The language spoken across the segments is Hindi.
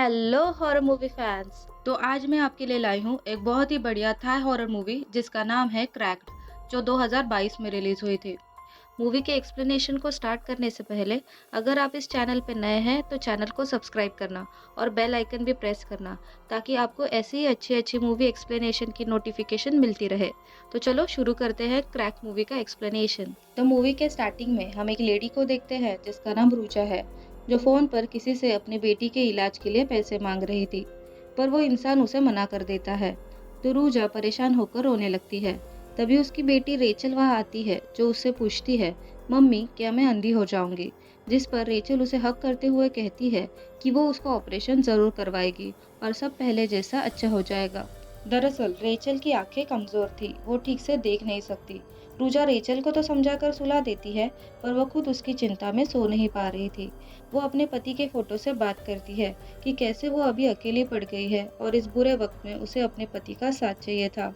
Hello horror movie fans. तो आज मैं आपके लिए लाई हूँ एक बहुत ही बढ़िया थाई हॉरर मूवी जिसका नाम है क्रैक्ड, जो 2022 में रिलीज हुई थी। मूवी के एक्सप्लेनेशन को स्टार्ट करने से पहले अगर आप इस चैनल पर नए हैं तो चैनल को सब्सक्राइब करना और बेल आइकन भी प्रेस करना, ताकि आपको ऐसी ही अच्छी अच्छी मूवी एक्सप्लेनेशन की नोटिफिकेशन मिलती रहे। तो चलो शुरू करते हैं क्रैक मूवी का एक्सप्लेनेशन। तो मूवी के स्टार्टिंग में हम एक लेडी को देखते हैं जिसका नाम रूचा है, जो फोन पर किसी से अपनी बेटी के इलाज के लिए पैसे मांग रही थी, पर वो इंसान उसे मना कर देता है। तो रूजा परेशान होकर रोने लगती है। तभी उसकी बेटी रेचल वहां आती है, जो उससे पूछती है, मम्मी क्या मैं अंधी हो जाऊंगी? जिस पर रेचल उसे हक करते हुए कहती है कि वो उसका ऑपरेशन जरूर करवाएगी और सब पहले जैसा अच्छा हो जाएगा। दरअसल रेचल की आंखें कमजोर थी, वो ठीक से देख नहीं सकती। रूजा रेचल को तो समझाकर सुला देती है, पर वो खुद उसकी चिंता में सो नहीं पा रही थी। वो अपने पति के फोटो से बात करती है कि कैसे वो अभी अकेली पड़ गई है और इस बुरे वक्त में उसे अपने पति का साथ चाहिए था।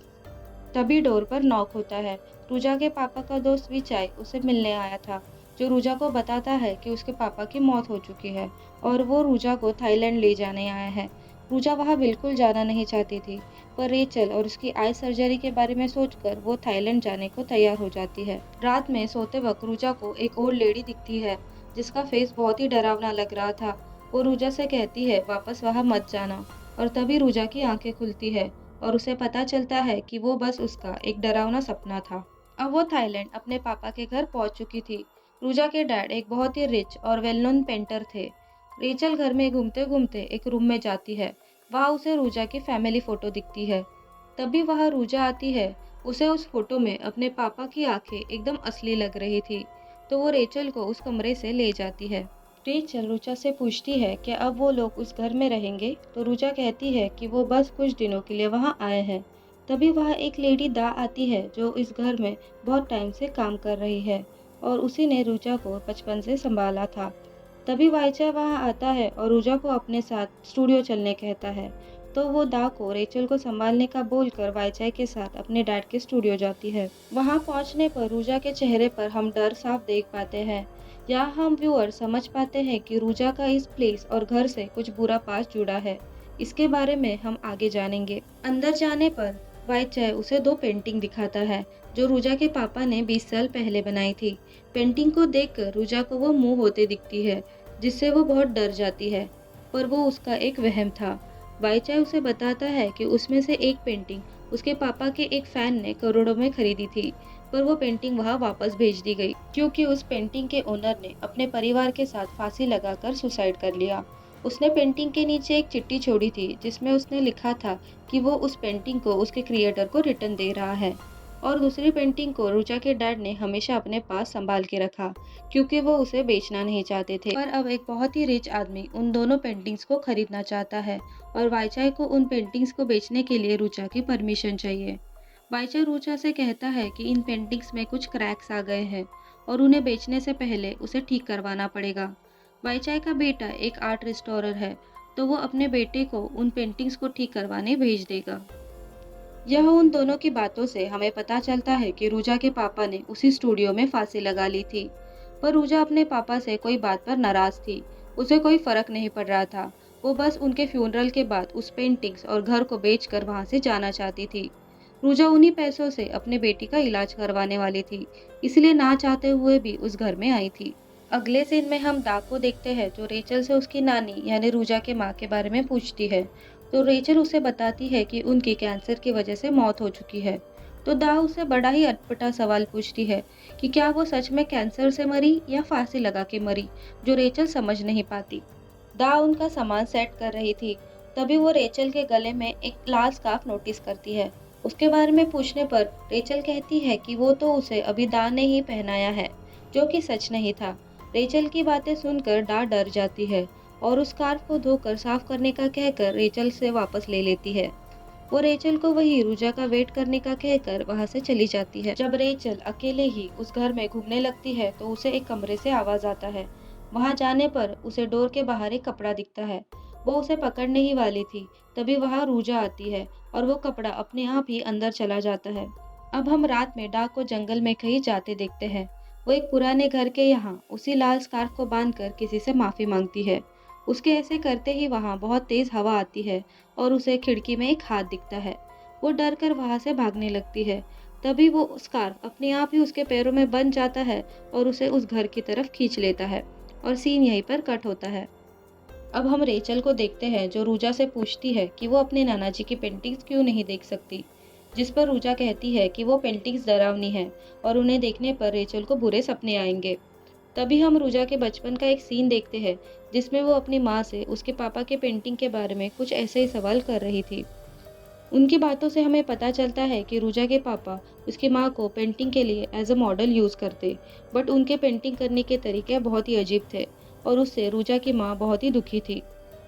तभी डोर पर नॉक होता है। रूजा के पापा का दोस्त विचाय उसे मिलने आया था, जो रूजा को बताता है कि उसके पापा की मौत हो चुकी है और वो रूजा को थाईलैंड ले जाने आया है। रूजा वहां बिल्कुल जाना नहीं चाहती थी, पर रेचल और उसकी आई सर्जरी के बारे में सोचकर वो थाईलैंड जाने को तैयार हो जाती है। रात में सोते वक्त रूजा को एक ओल्ड लेडी दिखती है, जिसका फेस बहुत ही डरावना लग रहा था। वो रूजा से कहती है वापस वहां मत जाना, और तभी रूजा की आंखें खुलती है और उसे पता चलता है कि वो बस उसका एक डरावना सपना था। अब वो थाईलैंड अपने पापा के घर पहुंच चुकी थी। रूजा के डैड एक बहुत ही रिच और वेल नोन पेंटर थे। रेचल घर में घूमते घूमते एक रूम में जाती है। वहां उसे रूजा की फैमिली फोटो दिखती है। तभी वहां रूजा आती है। उसे उस फोटो में अपने पापा की आंखें एकदम असली लग रही थी, तो वो रेचल को उस कमरे से ले जाती है। रेचल रूचा से पूछती है कि अब वो लोग उस घर में रहेंगे, तो रूचा कहती है कि वो बस कुछ दिनों के लिए वहां आए हैं। तभी वहां एक लेडी दा आती है, जो इस घर में बहुत टाइम से काम कर रही है और उसी ने रूचा को बचपन से संभाला था। तभी वाईचा वहां आता है और रूजा को अपने साथ स्टूडियो चलने कहता है। तो वो दा को रेचल को संभालने का बोलकर वाईचाई के साथ अपने डैड के स्टूडियो जाती है। वहां पहुंचने पर रूजा के चेहरे पर हम डर साफ देख पाते हैं। यहाँ हम व्यूअर समझ पाते हैं कि रूजा का इस प्लेस और घर से कुछ बुरा पास जुड़ा है। इसके बारे में हम आगे जानेंगे। अंदर जाने पर वाईचाई उसे दो पेंटिंग दिखाता है, जो रूजा के पापा ने 20 साल पहले बनाई थी। पेंटिंग को देखकर रूजा को वो मुंह होते दिखती है, जिससे वो बहुत डर जाती है, पर वो उसका एक वहम था। वाईचाई उसे बताता है कि उसमें से एक पेंटिंग उसके पापा के एक फैन ने करोड़ों में खरीदी थी, पर वो पेंटिंग वहां वापस भेज दी गई, क्योंकि उस पेंटिंग के ओनर ने अपने परिवार के साथ फांसी लगाकर सुसाइड कर लिया। उसने पेंटिंग के नीचे एक चिट्ठी छोड़ी थी, जिसमें उसने लिखा था कि वो उस पेंटिंग को उसके क्रिएटर को रिटर्न दे रहा है, और दूसरी पेंटिंग को रुचा के डैड ने हमेशा अपने पास संभाल के रखा, क्योंकि वो उसे बेचना नहीं चाहते थे। पर अब एक बहुत ही रिच आदमी उन दोनों पेंटिंग्स को खरीदना चाहता है, और वाईचाई को उन पेंटिंग्स को बेचने के लिए रुचा की परमिशन चाहिए। वाईचाई रुचा से कहता है कि इन पेंटिंग्स में कुछ क्रैक्स आ गए हैं और उन्हें बेचने से पहले उसे ठीक करवाना पड़ेगा। वाईचाई का बेटा एक आर्ट रिस्टोरर है, तो वो अपने बेटे को उन पेंटिंग्स को ठीक करवाने भेज देगा। यह उन दोनों की बातों से हमें पता चलता है कि रूजा के पापा ने उसी स्टूडियो में फांसी लगा ली थी। पर रूजा अपने पापा से कोई बात पर नाराज थी। उसे कोई फर्क नहीं पड़ रहा था। वो बस उनके फ्यूनरल के बाद उस पेंटिंग्स और घर को बेचकर वहां से जाना चाहती थी। रूजा उन्हीं पैसों से अपने बेटी का इलाज करवाने वाली थी, इसलिए ना चाहते हुए भी उस घर में आई थी। अगले सीन में हम दाग को देखते हैं, जो रेचल से उसकी नानी यानी रूजा के माँ के बारे में पूछती है। तो रेचल उसे बताती है कि उनकी कैंसर की वजह से मौत हो चुकी है। तो दा उससे बड़ा ही अटपटा सवाल पूछती है कि क्या वो सच में कैंसर से मरी या फांसी लगा के मरी, जो रेचल समझ नहीं पाती। दा उनका सामान सेट कर रही थी। तभी वो रेचल के गले में एक लाल स्कार्फ नोटिस करती है। उसके बारे में पूछने पर रेचल कहती है कि वो तो उसे अभी दा ने ही पहनाया है, जो कि सच नहीं था। रेचल की बातें सुनकर डा डर जाती है और उस स्कार्फ को धोकर साफ करने का कहकर रेचल से वापस ले लेती है। वो रेचल को वही रूजा का वेट करने का कहकर वहां से चली जाती है। जब रेचल अकेले ही उस घर में घूमने लगती है, तो उसे एक कमरे से आवाज आता है। वहां जाने पर उसे डोर के बाहर एक कपड़ा दिखता है। वो उसे पकड़ने ही वाली थी, तभी वहां रूजा आती है और वो कपड़ा अपने आप ही अंदर चला जाता है। अब हम रात में डाक को जंगल में कहीं जाते देखते हैं। वो एक पुराने घर के यहाँ उसी लाल स्कार्फ को बांधकर किसी से माफी मांगती है। उसके ऐसे करते ही वहाँ बहुत तेज हवा आती है और उसे खिड़की में एक हाथ दिखता है। वो डर कर वहाँ से भागने लगती है। तभी वो स्कार्फ अपने आप ही उसके पैरों में बंध जाता है और उसे उस घर की तरफ खींच लेता है और सीन यहीं पर कट होता है। अब हम रेचल को देखते हैं जो रूजा से पूछती है कि वो अपने नाना जी की पेंटिंग्स क्यों नहीं देख सकती, जिस पर रूजा कहती है कि वो पेंटिंग्स डरावनी हैं और उन्हें देखने पर रेचल को बुरे सपने आएंगे। तभी हम रूजा के बचपन का एक सीन देखते हैं जिसमें वो अपनी माँ से उसके पापा के पेंटिंग के बारे में कुछ ऐसे ही सवाल कर रही थी। उनकी बातों से हमें पता चलता है कि रूजा के पापा उसकी माँ को पेंटिंग के लिए एज अ मॉडल यूज़ करते, बट उनके पेंटिंग करने के तरीके बहुत ही अजीब थे और उससे रूजा की माँ बहुत ही दुखी थी।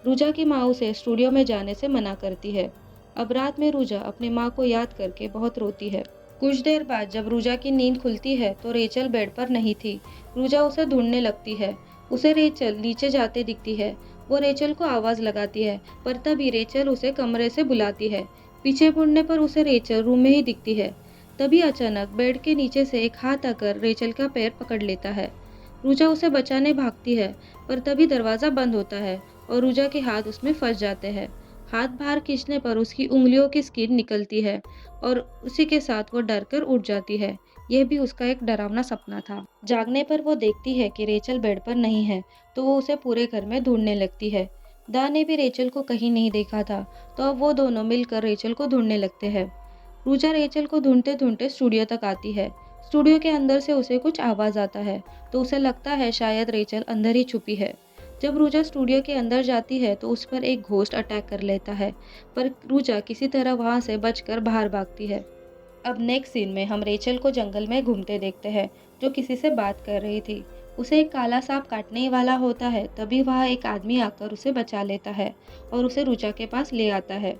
रूजा की माँ उसे स्टूडियो में जाने से मना करती है। अब रात में रूजा अपनी माँ को याद करके बहुत रोती है। कुछ देर बाद जब रूजा की नींद खुलती है तो रेचल बेड पर नहीं थी। रूजा उसे ढूंढने लगती है। उसे रेचल नीचे जाते दिखती है। वो रेचल को आवाज़ लगाती है, पर तभी रेचल उसे कमरे से बुलाती है। पीछे मुड़ने पर उसे रेचल रूम में ही दिखती है। तभी अचानक बेड के नीचे से एक हाथ आकर रेचल का पैर पकड़ लेता है। रूजा उसे बचाने भागती है, पर तभी दरवाज़ा बंद होता है और रूजा के हाथ उसमें फंस जाते हैं। हाथ बाहर खींचने पर उसकी उंगलियों की स्किन निकलती है और उसी के साथ वो डर कर उठ जाती है। यह भी उसका एक डरावना सपना था। जागने पर वो देखती है कि रेचल बेड पर नहीं है, तो वो उसे पूरे घर में ढूंढने लगती है। दा ने भी रेचल को कहीं नहीं देखा था, तो अब वो दोनों मिलकर रेचल को ढूंढने लगते हैं। रूजा रेचल को ढूंढते ढूंढते स्टूडियो तक आती है। स्टूडियो के अंदर से उसे कुछ आवाज़ आता है, तो उसे लगता है शायद रेचल अंदर ही छुपी है। जब रूजा स्टूडियो के अंदर जाती है तो उस पर एक घोस्ट अटैक कर लेता है, पर रूजा किसी तरह वहां से बचकर बाहर भागती है। अब नेक्स्ट सीन में हम रेचल को जंगल में घूमते देखते हैं, जो किसी से बात कर रही थी। उसे एक काला सांप काटने ही वाला होता है, तभी वहाँ एक आदमी आकर उसे बचा लेता है और उसे रूजा के पास ले आता है।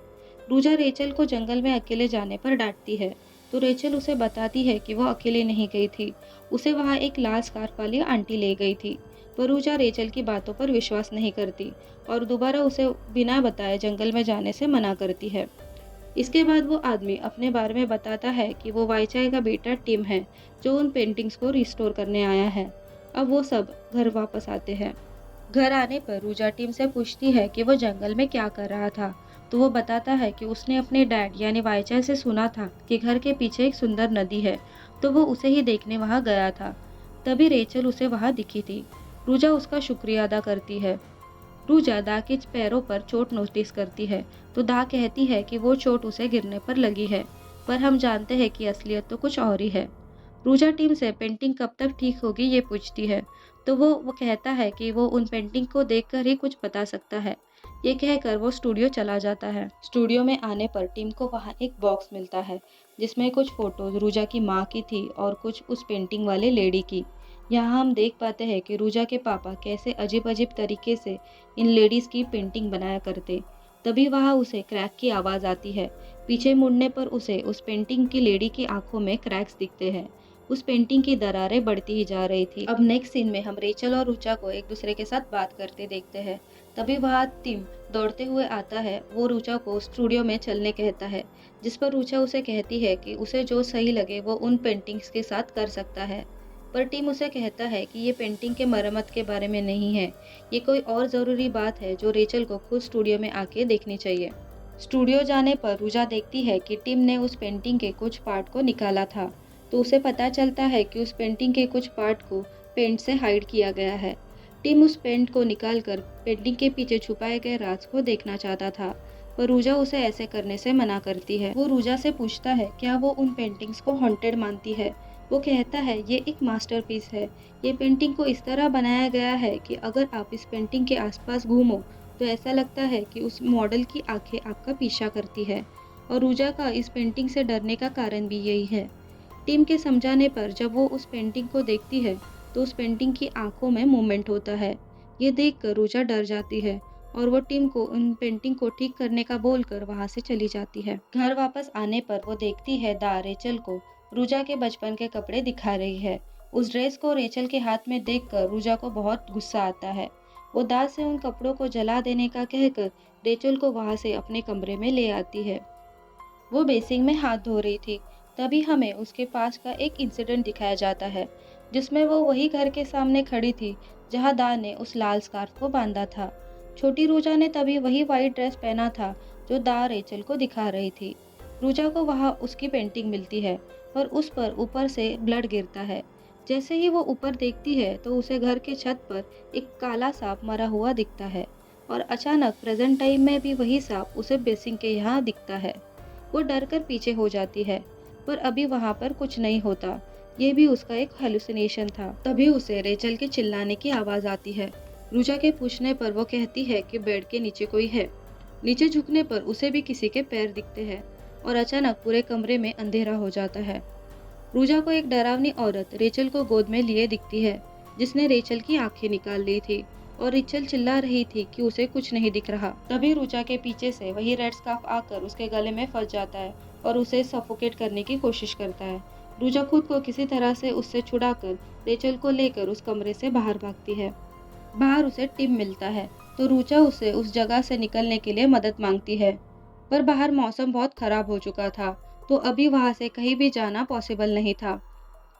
रूजा रेचल को जंगल में अकेले जाने पर डांटती है, तो रेचल उसे बताती है कि वो अकेले नहीं गई थी, उसे वहाँ एक लाल स्कार्फ वाली आंटी ले गई थी। पर रूजा रेचल की बातों पर विश्वास नहीं करती और दोबारा उसे बिना बताए जंगल में जाने से मना करती है। इसके बाद वो आदमी अपने बारे में बताता है कि वो वाईचाई का बेटा टिम है, जो उन पेंटिंग्स को रिस्टोर करने आया है। अब वो सब घर वापस आते हैं। घर आने पर रूजा टिम से पूछती है कि वो जंगल में क्या कर रहा था, तो वो बताता है कि उसने अपने डैड यानी वाईचाई से सुना था कि घर के पीछे एक सुंदर नदी है, तो वो उसे ही देखने वहां गया था। तभी रेचल उसे वहां दिखी थी। रूजा उसका शुक्रिया अदा करती है। रूजा दा के पैरों पर चोट नोटिस करती है, तो दा कहती है कि वो चोट उसे गिरने पर लगी है, पर हम जानते हैं कि असलियत तो कुछ और ही है। रूजा टीम से पेंटिंग कब तक ठीक होगी ये पूछती है, तो वो कहता है कि वो उन पेंटिंग को देखकर ही कुछ बता सकता है। ये कहकर वो स्टूडियो चला जाता है। स्टूडियो में आने पर टीम को वहाँ एक बॉक्स मिलता है, जिसमें कुछ फोटोज रूजा की माँ की थी और कुछ उस पेंटिंग वाले लेडी की। यहाँ हम देख पाते हैं कि रूजा के पापा कैसे अजीब अजीब तरीके से इन लेडीज की पेंटिंग बनाया करते। तभी वहाँ उसे क्रैक की आवाज़ आती है। पीछे मुड़ने पर उसे उस पेंटिंग की लेडी की आंखों में क्रैक्स दिखते हैं। उस पेंटिंग की दरारें बढ़ती ही जा रही थी। अब नेक्स्ट सीन में हम रेचल और रूचा को एक दूसरे के साथ बात करते देखते हैं। तभी वहाँ टिम दौड़ते हुए आता है। वो रूचा को स्टूडियो में चलने कहता है, जिस पर रूचा उसे कहती है कि उसे जो सही लगे वो उन पेंटिंग्स के साथ कर सकता है। पर टिम उसे कहता है कि ये पेंटिंग के मरम्मत के बारे में नहीं है, ये कोई और ज़रूरी बात है जो रेचल को खुद स्टूडियो में आके देखनी चाहिए। स्टूडियो जाने पर रूजा देखती है कि टिम ने उस पेंटिंग के कुछ पार्ट को निकाला था, तो उसे पता चलता है कि उस पेंटिंग के कुछ पार्ट को पेंट से हाइड किया गया है। टिम उस पेंट को निकालकर पेंटिंग के पीछे छुपाए गए राज को देखना चाहता था, पर रूजा उसे ऐसे करने से मना करती है। वो रूजा से पूछता है क्या वो उन पेंटिंग्स को हॉन्टेड मानती है। वो कहता है ये एक मास्टरपीस है। ये पेंटिंग को इस तरह बनाया गया है कि अगर आप इस पेंटिंग के आसपास घूमो तो ऐसा लगता है कि उस मॉडल की आंखें आपका पीछा करती है। और रूजा का इस पेंटिंग से डरने का कारण भी यही है। टीम के समझाने पर जब वो उस पेंटिंग को देखती है तो उस पेंटिंग की आंखों में मूवमेंट होता है। ये देखकर रूजा डर जाती है और वो टीम को उन पेंटिंग को ठीक करने का बोलकर वहां से चली जाती है। घर वापस आने पर वो देखती है दा रेचल को रूजा के बचपन के कपड़े दिखा रही है। उस ड्रेस को रेचल के हाथ में देखकर रूजा को बहुत गुस्सा आता है। वो दा से उन कपड़ों को जला देने का कहकर रेचल को वहां से अपने कमरे में ले आती है। वो बेसिन में हाथ धो रही थी। तभी हमें उसके पास का एक इंसिडेंट दिखाया जाता है, जिसमें वो वही घर के सामने खड़ी थी जहां दा ने उस लाल स्कार्फ को बांधा था। छोटी रूजा ने तभी वही वाइट ड्रेस पहना था जो दा रेचल को दिखा रही थी। रूजा को वहाँ उसकी पेंटिंग मिलती है और उस पर ऊपर से ब्लड गिरता है। जैसे ही वो ऊपर देखती है तो उसे घर के छत पर एक काला सांप मरा हुआ दिखता है और अचानक प्रेजेंट टाइम में भी वही सांप उसे बेसिंग के यहाँ दिखता है। वो डर कर पीछे हो जाती है, पर अभी वहाँ पर कुछ नहीं होता। ये भी उसका एक हेलुसिनेशन था। तभी उसे रेचल के चिल्लाने की आवाज़ आती है। रूजा के पूछने पर वो कहती है कि बेड के नीचे कोई है। नीचे झुकने पर उसे भी किसी के पैर दिखते हैं और अचानक पूरे कमरे में अंधेरा हो जाता है। रूजा को एक डरावनी औरत रेचल को गोद में लिए दिखती है, जिसने रेचल की आंखें निकाल ली थी और रेचल चिल्ला रही थी कि उसे कुछ नहीं दिख रहा। तभी रूजा के पीछे से वही रेड स्कार्फ आकर उसके गले में फंस जाता है और उसे सफोकेट करने की कोशिश करता है। रूजा खुद को किसी तरह से उससे छुड़ाकर रेचल को लेकर उस कमरे से बाहर भागती है। बाहर उसे टिम मिलता है, तो रूजा उसे उस जगह से निकलने के लिए मदद मांगती है, पर बाहर मौसम बहुत खराब हो चुका था, तो अभी वहां से कहीं भी जाना पॉसिबल नहीं था।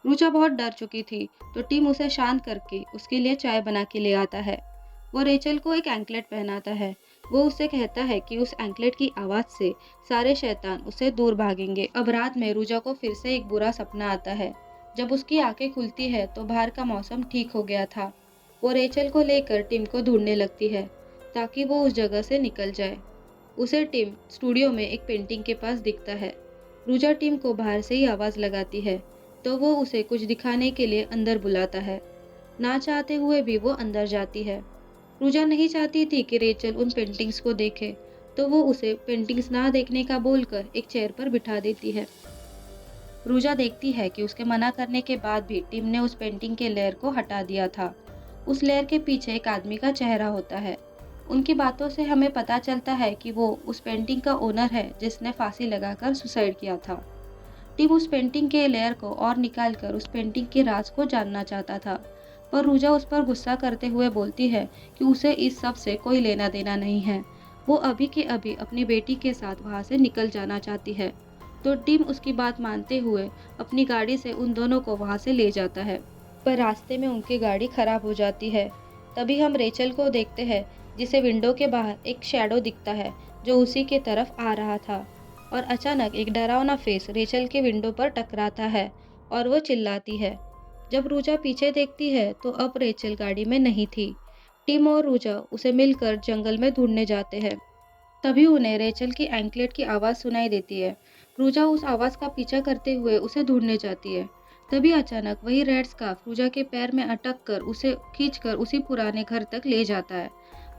रूजा बहुत डर चुकी थी, तो टिम उसे शांत करके उसके लिए चाय बना के ले आता है। वो रेचल को एक एंकलेट पहनाता है। वो उससे कहता है कि उस एंकलेट की आवाज से सारे शैतान उससे दूर भागेंगे। अब रात में रूजा को फिर से एक बुरा सपना आता है। जब उसकी आंखें खुलती है तो बाहर का मौसम ठीक हो गया था। वो रेचल को लेकर टिम को ढूंढने लगती है ताकि वो उस जगह से निकल जाए। उसे टिम स्टूडियो में एक पेंटिंग के पास दिखता है। रूजा टिम को बाहर से ही आवाज लगाती है, तो वो उसे कुछ दिखाने के लिए अंदर बुलाता है। ना चाहते हुए भी वो अंदर जाती है। रूजा नहीं चाहती थी कि रेचल उन पेंटिंग्स को देखे, तो वो उसे पेंटिंग्स ना देखने का बोलकर एक चेयर पर बिठा देती है। रूजा देखती है कि उसके मना करने के बाद भी टिम ने उस पेंटिंग के लेयर को हटा दिया था। उस लेयर के पीछे एक आदमी का चेहरा होता है। उनकी बातों से हमें पता चलता है कि वो उस पेंटिंग का ओनर है जिसने फांसी लगाकर सुसाइड किया था। टिम उस पेंटिंग के लेयर को और निकालकर उस पेंटिंग के राज को जानना चाहता था, पर रूजा उस पर गुस्सा करते हुए बोलती है कि उसे इस सब से कोई लेना देना नहीं है। वो अभी के अभी अपनी बेटी के साथ वहाँ से निकल जाना चाहती है। तो टिम उसकी बात मानते हुए अपनी गाड़ी से उन दोनों को वहाँ से ले जाता है, पर रास्ते में उनकी गाड़ी खराब हो जाती है। तभी हम रेचल को देखते हैं, जिसे विंडो के बाहर एक शैडो दिखता है जो उसी के तरफ आ रहा था। और अचानक एक डरावना फेस रेचल के विंडो पर टकराता है और वो चिल्लाती है। जब रूजा पीछे देखती है तो अब रेचल गाड़ी में नहीं थी। टिम और रूजा उसे मिलकर जंगल में ढूंढने जाते हैं। तभी उन्हें रेचल की एंकलेट की आवाज़ सुनाई देती है। रूजा उस आवाज़ का पीछा करते हुए उसे ढूंढने जाती है। तभी अचानक वही रेड स्कार्फ रूजा के पैर में अटक कर उसे खींचकर उसी पुराने घर तक ले जाता है।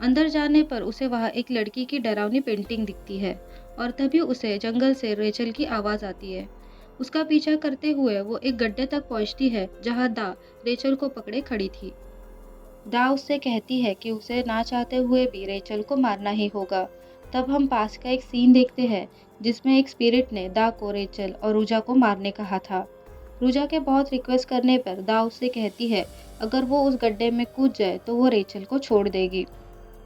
अंदर जाने पर उसे वहाँ एक लड़की की डरावनी पेंटिंग दिखती है और तभी उसे जंगल से रेचल की आवाज़ आती है। उसका पीछा करते हुए वो एक गड्ढे तक पहुँचती है जहाँ दा रेचल को पकड़े खड़ी थी। दा उससे कहती है कि उसे ना चाहते हुए भी रेचल को मारना ही होगा। तब हम पास का एक सीन देखते हैं जिसमें एक स्पिरिट ने दा को रेचल और रूजा को मारने कहा था। रूजा के बहुत रिक्वेस्ट करने पर दा उससे कहती है अगर वो उस गड्ढे में कूद जाए तो वो रेचल को छोड़ देगी।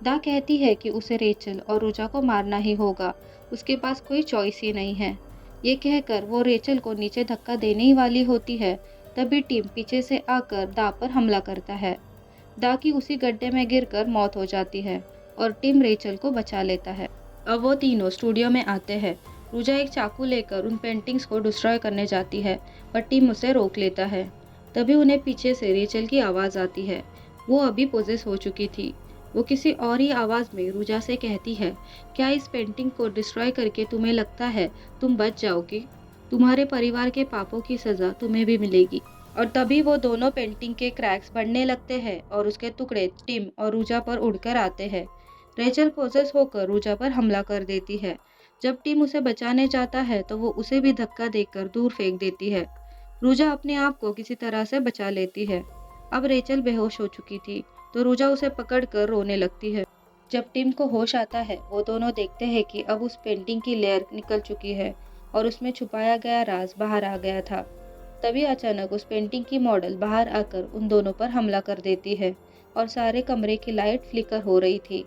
दा कहती है कि उसे रेचल और रूजा को मारना ही होगा, उसके पास कोई चॉइस ही नहीं है। ये कहकर वो रेचल को नीचे धक्का देने ही वाली होती है, तभी टीम पीछे से आकर दा पर हमला करता है। दा की उसी गड्ढे में गिरकर मौत हो जाती है और टिम रेचल को बचा लेता है। अब वो तीनों स्टूडियो में आते हैं। रूजा एक चाकू लेकर उन पेंटिंग्स को डिस्ट्रॉय करने जाती है, पर टिम उसे रोक लेता है। तभी उन्हें पीछे से रेचल की आवाज़ आती है। वो अभी पोजेस हो चुकी थी। वो किसी और ही आवाज़ में रूजा से कहती है, क्या इस पेंटिंग को डिस्ट्रॉय करके तुम्हें लगता है तुम बच जाओगी? तुम्हारे परिवार के पापों की सज़ा तुम्हें भी मिलेगी। और तभी वो दोनों पेंटिंग के क्रैक्स बढ़ने लगते हैं और उसके टुकड़े टिम और रूजा पर उड़कर आते हैं। रेचल पोजेस होकर रूजा पर हमला कर देती है। जब टिम उसे बचाने जाता है तो वो उसे भी धक्का देकर दूर फेंक देती है। रूजा अपने आप को किसी तरह से बचा लेती है। अब रेचल बेहोश हो चुकी थी, तो रूजा उसे पकड़कर रोने लगती है। जब टिम को होश आता है, वो दोनों देखते हैं कि अब उस पेंटिंग की लेयर निकल चुकी है और उसमें छुपाया गया राज बाहर आ गया था। तभी अचानक उस पेंटिंग की मॉडल बाहर आकर उन दोनों पर हमला कर देती है और सारे कमरे की लाइट फ्लिकर हो रही थी।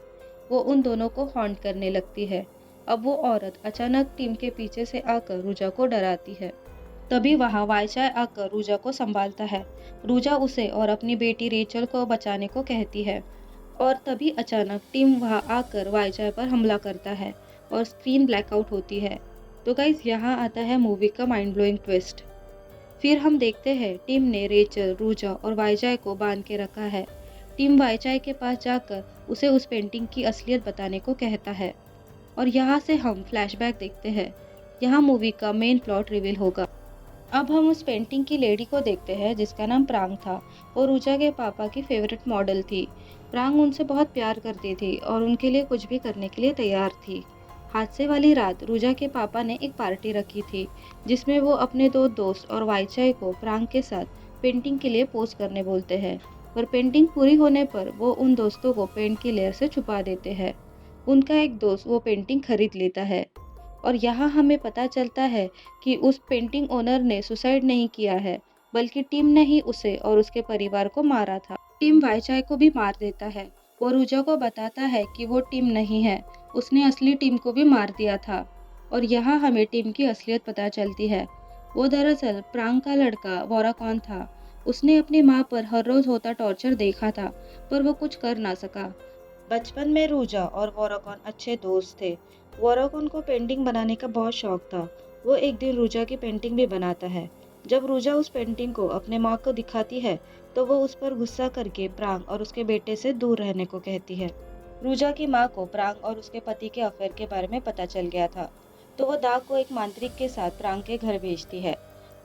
वो उन दोनों को हॉन्ट करने लगती है। अब वो औरत अचानक टिम के पीछे से आकर रूजा को डराती है। तभी वहाँ वाईचाय आकर रूजा को संभालता है। रूजा उसे और अपनी बेटी रेचल को बचाने को कहती है। और तभी अचानक टिम वहां आकर वाईचाई पर हमला करता है और स्क्रीन ब्लैकआउट होती है। तो गाइस यहाँ आता है मूवी का माइंड ब्लोइंग ट्विस्ट। फिर हम देखते हैं टिम ने रेचल, रूजा और वाईचाई को बांध के रखा है। टिम वाईचाई के पास जाकर उसे उस पेंटिंग की असलियत बताने को कहता है और यहाँ से हम फ्लैशबैक देखते हैं। यहाँ मूवी का मेन प्लॉट रिवील होगा। अब हम उस पेंटिंग की लेडी को देखते हैं जिसका नाम प्रांग था। वो रूजा के पापा की फेवरेट मॉडल थी। प्रांग उनसे बहुत प्यार करती थी और उनके लिए कुछ भी करने के लिए तैयार थी। हादसे वाली रात रूजा के पापा ने एक पार्टी रखी थी जिसमें वो अपने दो दोस्त और वाईचाई को प्रांग के साथ पेंटिंग के लिए पोज करने बोलते हैं। पर पेंटिंग पूरी होने पर वो उन दोस्तों को पेंट की लेयर से छुपा देते हैं। उनका एक दोस्त वो पेंटिंग खरीद लेता है और यहाँ हमें पता चलता है कि उस पेंटिंग ओनर ने सुसाइड नहीं किया है, बल्कि टिम ने ही उसे और उसके परिवार को मारा था। टिम वाईचाई को भी मार देता है। वो रूजा को बताता है कि वो टिम नहीं है, उसने असली टिम को भी मार दिया था। और यहाँ हमें टिम की असलियत पता चलती है। वो दरअसल प्रांग का लड़का वोराकॉन था। उसने अपनी माँ पर हर रोज होता टॉर्चर देखा था, पर वो कुछ कर ना सका। बचपन में रूजा और वोराकॉन अच्छे दोस्त थे। वोराकॉन को पेंटिंग बनाने का बहुत शौक था। वो एक दिन रूजा की पेंटिंग भी बनाता है। जब रूजा उस पेंटिंग को अपने माँ को दिखाती है तो वो उस पर गुस्सा करके प्रांग और उसके बेटे से दूर रहने को कहती है। रूजा की माँ को प्रांग और उसके पति के अफेयर के बारे में पता चल गया था, तो वो दाग को एक मांत्रिक के साथ प्रांग के घर भेजती है।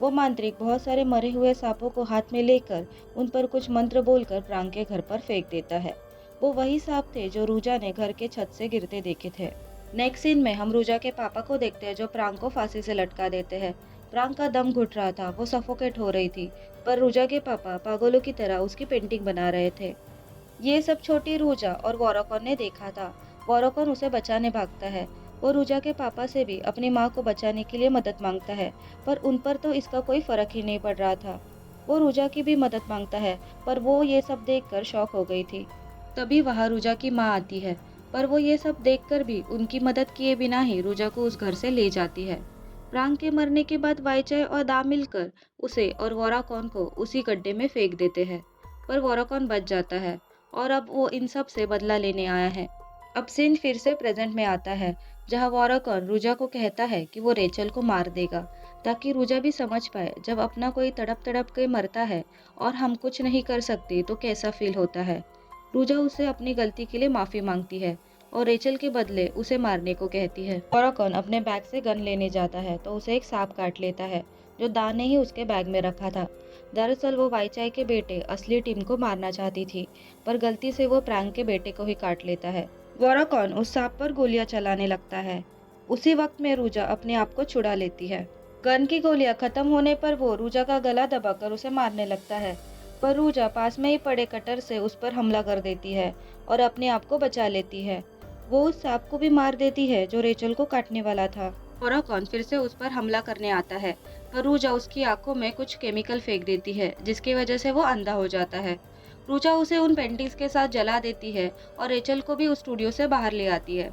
वो मांत्रिक बहुत सारे मरे हुए सांपों को हाथ में लेकर उन पर कुछ मंत्र बोलकर प्रांग के घर पर फेंक देता है। वो वही सांप थे जो रूजा ने घर के छत से गिरते देखे थे। नेक्स्ट सीन में हम रूजा के पापा को देखते हैं जो प्रांग को फांसी से लटका देते हैं। प्रांग का दम घुट रहा था, वो सफोकेट हो रही थी, पर रूजा के पापा पागलों की तरह उसकी पेंटिंग बना रहे थे। ये सब छोटी रूजा और वोराकॉन ने देखा था। वोराकॉन उसे बचाने भागता है। वो रूजा के पापा से भी अपनी माँ को बचाने के लिए मदद मांगता है, पर उन पर तो इसका कोई फर्क ही नहीं पड़ रहा था। वो रूजा की भी मदद मांगता है, पर वो ये सब देखकर शॉक हो गई थी। तभी वहाँ रूजा की माँ आती है, पर वो ये सब देखकर भी उनकी मदद किए बिना ही रूजा को उस घर से ले जाती है। प्रांग के मरने के बाद वाईचाई और दा मिलकर उसे और वोराकॉन को उसी गड्ढे में फेंक देते हैं, पर वोराकॉन बच जाता है और अब वो इन सब से बदला लेने आया है। अब सीन फिर से प्रेजेंट में आता है, जहाँ वोराकॉन रूजा को कहता है कि वो रेचल को मार देगा, ताकि रूजा भी समझ पाए जब अपना कोई तड़प तड़प के मरता है और हम कुछ नहीं कर सकते तो कैसा फील होता है। रूजा उसे अपनी गलती के लिए माफी मांगती है और रेचल के बदले उसे मारने को कहती है। वोराकॉन अपने बैग से गन लेने जाता है तो उसे एक सांप काट लेता है, जो दा ने ही उसके बैग में रखा था। दरअसल वो वाईचाई के बेटे असली टिम को मारना चाहती थी, पर गलती से वो प्रांग के बेटे को ही काट लेता है। वोराकॉन उस सांप पर गोलियां चलाने लगता है। उसी वक्त में रूजा अपने आप को छुड़ा लेती है। गन की गोलियां खत्म होने पर वो रूजा का गला दबाकर उसे मारने लगता है, पर रूजा पास में ही पड़े कटर से उस पर हमला कर देती है और अपने आप को बचा लेती है। वो उस सांप को भी मार देती है जो रेचल को काटने वाला था। वोराकॉन फिर से उस पर हमला करने आता है, पर रूजा उसकी आंखों में कुछ केमिकल फेंक देती है जिसकी वजह से वो अंधा हो जाता है। रूजा उसे उन पेंटिंग्स के साथ जला देती है और रेचल को भी उस स्टूडियो से बाहर ले आती है।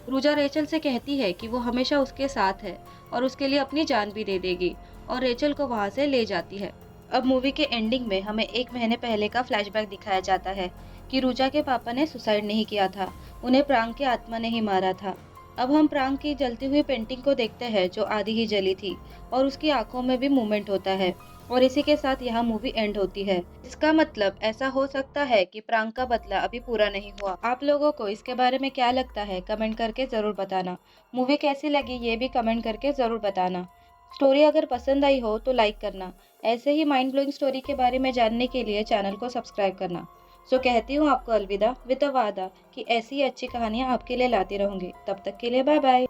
रूजा रेचल से कहती है कि वो हमेशा उसके साथ है और उसके लिए अपनी जान भी दे देगी, और रेचल को वहां से ले जाती है। अब मूवी के एंडिंग में हमें 1 महीने पहले का फ्लैशबैक दिखाया जाता है कि रूजा के पापा ने सुसाइड नहीं किया था, उन्हें प्रांग की आत्मा ने ही मारा था। अब हम प्रांग की जलती हुई पेंटिंग को देखते हैं जो आधी ही जली थी, और उसकी आंखों में भी मूवमेंट होता है, और इसी के साथ यह मूवी एंड होती है। इसका मतलब ऐसा हो सकता है कि प्रांग का बदला अभी पूरा नहीं हुआ। आप लोगों को इसके बारे में क्या लगता है, कमेंट करके जरूर बताना। मूवी कैसी लगी ये भी कमेंट करके जरूर बताना। स्टोरी अगर पसंद आई हो तो लाइक करना। ऐसे ही माइंड ब्लोइंग स्टोरी के बारे में जानने के लिए चैनल को सब्सक्राइब करना। सो कहती हूँ आपको अलविदा विद अ वादा कि ऐसी अच्छी कहानियाँ आपके लिए लाती रहूंगी। तब तक के लिए बाय बाय।